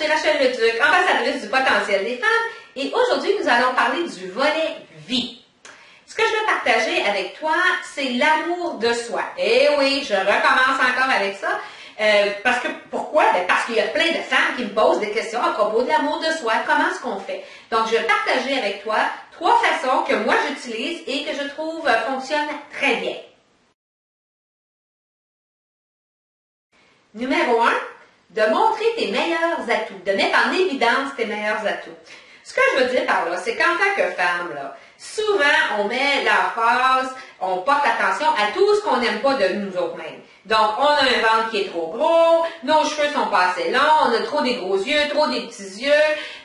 suis Rachel Leduc, ambassadrice du potentiel des femmes, et aujourd'hui, nous allons parler du volet vie. Ce que je veux partager avec toi, c'est l'amour de soi. Et oui, je recommence encore avec ça. Parce que, pourquoi? Ben parce qu'il y a plein de femmes qui me posent des questions à propos de l'amour de soi. Comment est-ce qu'on fait? Donc, je vais partager avec toi 3 façons que moi j'utilise et que je trouve fonctionnent très bien. Numéro 1, de montrer tes meilleurs atouts, de mettre en évidence tes meilleurs atouts. Ce que je veux dire par là, c'est qu'en tant que femme, là, souvent on met l'emphase, on porte attention à tout ce qu'on n'aime pas de nous autres mêmes. Donc, on a un ventre qui est trop gros, nos cheveux sont pas assez longs, on a trop des gros yeux, trop des petits yeux,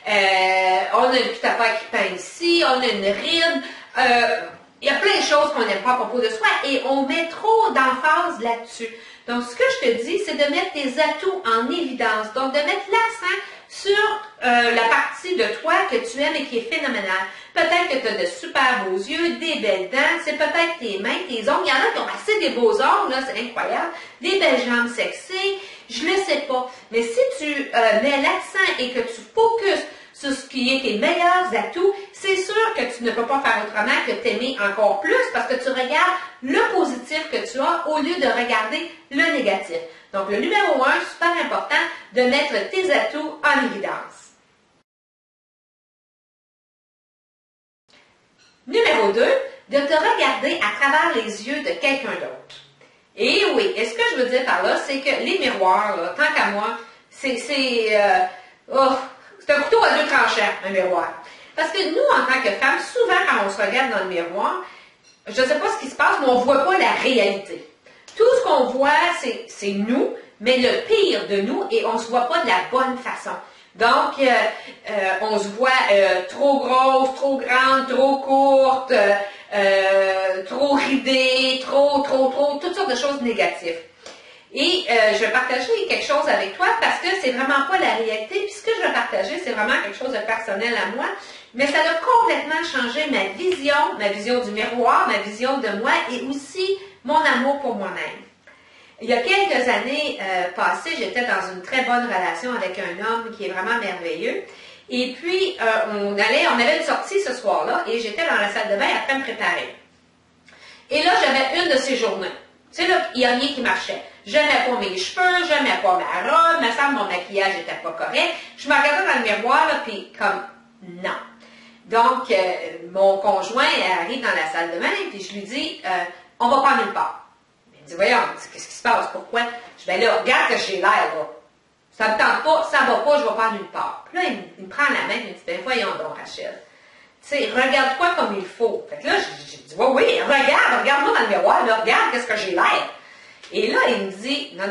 on a une petite affaire qui peint ici, on a une ride. Il y a plein de choses qu'on n'aime pas à propos de soi et on met trop d'emphase là-dessus. Donc, ce que je te dis, c'est de mettre tes atouts en évidence. Donc, de mettre l'accent sur la partie de toi que tu aimes et qui est phénoménale. Peut-être que tu as de super beaux yeux, des belles dents, c'est peut-être tes mains, tes ongles. Il y en a qui ont assez des beaux ongles, là, c'est incroyable. Des belles jambes sexy, je ne le sais pas. Mais si tu mets l'accent et que tu focuses sur ce qui est tes meilleurs atouts, c'est sûr que tu ne peux pas faire autrement que t'aimer encore plus parce que tu regardes le positif que tu as au lieu de regarder le négatif. Donc, le numéro 1, super important, de mettre tes atouts en évidence. Numéro 2, de te regarder à travers les yeux de quelqu'un d'autre. Et oui, et ce que je veux dire par là, c'est que les miroirs, là, tant qu'à moi, c'est un couteau à 2 tranchants, un miroir. Parce que nous, en tant que femmes, souvent quand on se regarde dans le miroir, je ne sais pas ce qui se passe, mais on ne voit pas la réalité. Tout ce qu'on voit, c'est nous, mais le pire de nous, et on ne se voit pas de la bonne façon. Donc, on se voit trop grosse, trop grande, trop courte, trop ridée, trop, toutes sortes de choses négatives. Et je vais partager quelque chose avec toi parce que c'est vraiment pas la réalité. Puis ce que je vais partager, c'est vraiment quelque chose de personnel à moi. Mais ça a complètement changé ma vision du miroir, ma vision de moi et aussi mon amour pour moi-même. Il y a quelques années passées, j'étais dans une très bonne relation avec un homme qui est vraiment merveilleux. Et puis, on avait une sortie ce soir-là et j'étais dans la salle de bain après me préparer. Et là, j'avais une de ces journées. Tu sais, là, il n'y a rien qui marchait. J'aimais pas mes cheveux, j'aimais pas ma robe, me semble mon maquillage n'était pas correct. Je me regardais dans le miroir, là, puis comme, non. Donc, mon conjoint arrive dans la salle de bain, puis je lui dis, on va pas nulle part. Il me dit, voyons, qu'est-ce qui se passe, pourquoi? Je dis, ben là, regarde que j'ai l'air, là. Ça me tente pas, ça va pas, je vais pas nulle part. Puis là, il me prend la main, il me dit, ben voyons donc, Rachel. Tu sais, regarde-toi comme il faut. Fait que là, j'ai dit, oui, regarde-moi dans le miroir, là, regarde qu'est-ce que j'ai l'air. Et là, il me dit, non.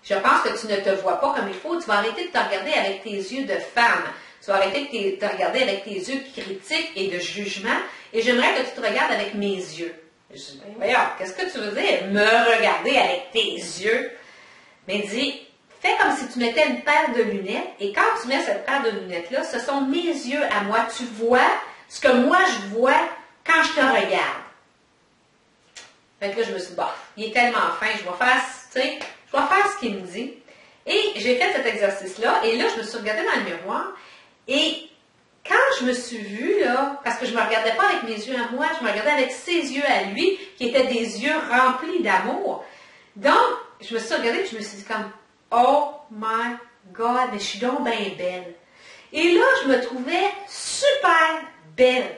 Je pense que tu ne te vois pas comme il faut. Tu vas arrêter de te regarder avec tes yeux de femme. Tu vas arrêter de te regarder avec tes yeux critiques et de jugement. Et j'aimerais que tu te regardes avec mes yeux. Je dis, ben voyons, qu'est-ce que tu veux dire, me regarder avec tes yeux? Mais il dit, fais comme si tu mettais une paire de lunettes. Et quand tu mets cette paire de lunettes-là, ce sont mes yeux à moi. Tu vois ce que moi je vois quand je te regarde. Fait que là, je me suis dit, bah, il est tellement fin, je vais faire ce qu'il me dit. Et j'ai fait cet exercice-là, et là, je me suis regardée dans le miroir, et quand je me suis vue, là, parce que je ne me regardais pas avec mes yeux à moi, je me regardais avec ses yeux à lui, qui étaient des yeux remplis d'amour. Donc, je me suis regardée, et je me suis dit comme, oh my God, mais je suis donc bien belle. Et là, je me trouvais super belle.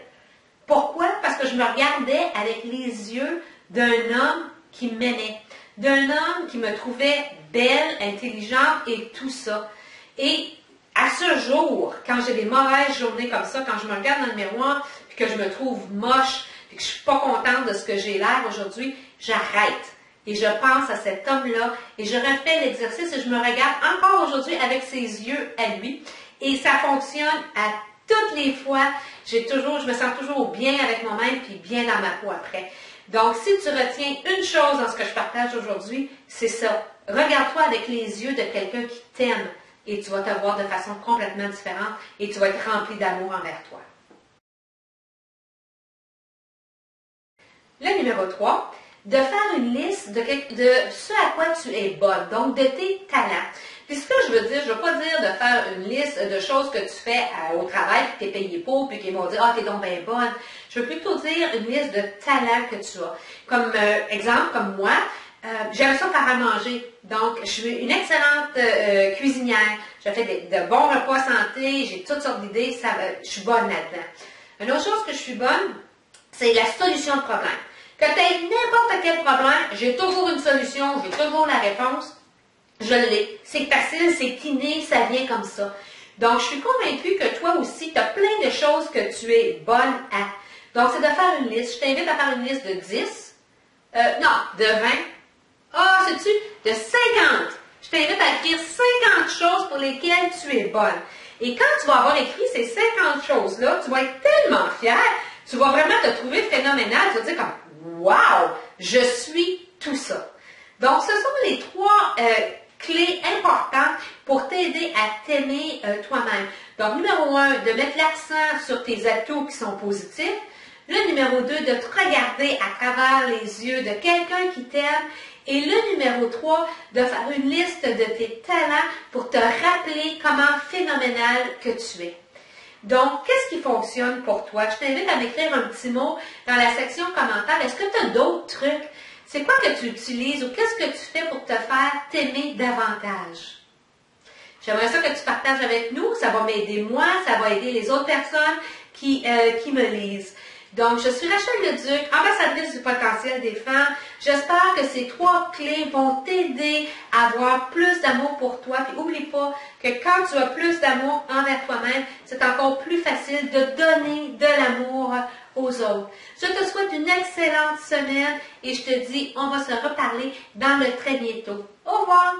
Pourquoi? Parce que je me regardais avec les yeux d'un homme qui m'aimait, d'un homme qui me trouvait belle, intelligente et tout ça. Et à ce jour, quand j'ai des mauvaises journées comme ça, quand je me regarde dans le miroir, puis que je me trouve moche, puis que je suis pas contente de ce que j'ai l'air aujourd'hui, j'arrête. Et je pense à cet homme-là, et je refais l'exercice, et je me regarde encore aujourd'hui avec ses yeux à lui. Et ça fonctionne à toutes les fois. Je me sens toujours bien avec moi-même, puis bien dans ma peau après. Donc, si tu retiens une chose dans ce que je partage aujourd'hui, c'est ça. Regarde-toi avec les yeux de quelqu'un qui t'aime et tu vas te voir de façon complètement différente et tu vas être rempli d'amour envers toi. Le numéro 3, de faire une liste de ce à quoi tu es bonne, donc de tes talents. Puis ce que je veux dire, je veux pas dire de faire une liste de choses que tu fais au travail, que tu es payé pour, puis qu'ils vont dire, ah, t'es donc bien bonne. Je veux plutôt dire une liste de talents que tu as. Comme exemple, comme moi, j'aime ça faire à manger. Donc, je suis une excellente cuisinière. Je fais de bons repas santé, j'ai toutes sortes d'idées, je suis bonne là-dedans. Une autre chose que je suis bonne, c'est la solution de problème. Que tu aies n'importe quel problème, j'ai toujours une solution, j'ai toujours la réponse. Je l'ai. C'est facile, c'est inné, ça vient comme ça. Donc, je suis convaincue que toi aussi, tu as plein de choses que tu es bonne à. Donc, c'est de faire une liste. Je t'invite à faire une liste de 10. Non, de 20. Ah, sais-tu, de 50. Je t'invite à écrire 50 choses pour lesquelles tu es bonne. Et quand tu vas avoir écrit ces 50 choses-là, tu vas être tellement fière, tu vas vraiment te trouver phénoménal, tu vas te dire comme, wow, je suis tout ça. Donc, ce sont les 3 clés importantes pour t'aider à t'aimer toi-même. Donc, numéro 1, de mettre l'accent sur tes atouts qui sont positifs. Le numéro 2, de te regarder à travers les yeux de quelqu'un qui t'aime. Et le numéro 3, de faire une liste de tes talents pour te rappeler comment phénoménal que tu es. Donc, qu'est-ce qui fonctionne pour toi? Je t'invite à m'écrire un petit mot dans la section commentaires. Est-ce que tu as d'autres trucs? C'est quoi que tu utilises ou qu'est-ce que tu fais pour te faire t'aimer davantage? J'aimerais ça que tu partages avec nous. Ça va m'aider moi, ça va aider les autres personnes qui me lisent. Donc, je suis Rachel Leduc, ambassadrice du potentiel des femmes. J'espère que ces 3 clés vont t'aider à avoir plus d'amour pour toi. Puis, oublie pas que quand tu as plus d'amour envers toi-même, c'est encore plus facile de donner de l'amour aux autres. Je te souhaite une excellente semaine et je te dis, on va se reparler dans le très bientôt. Au revoir!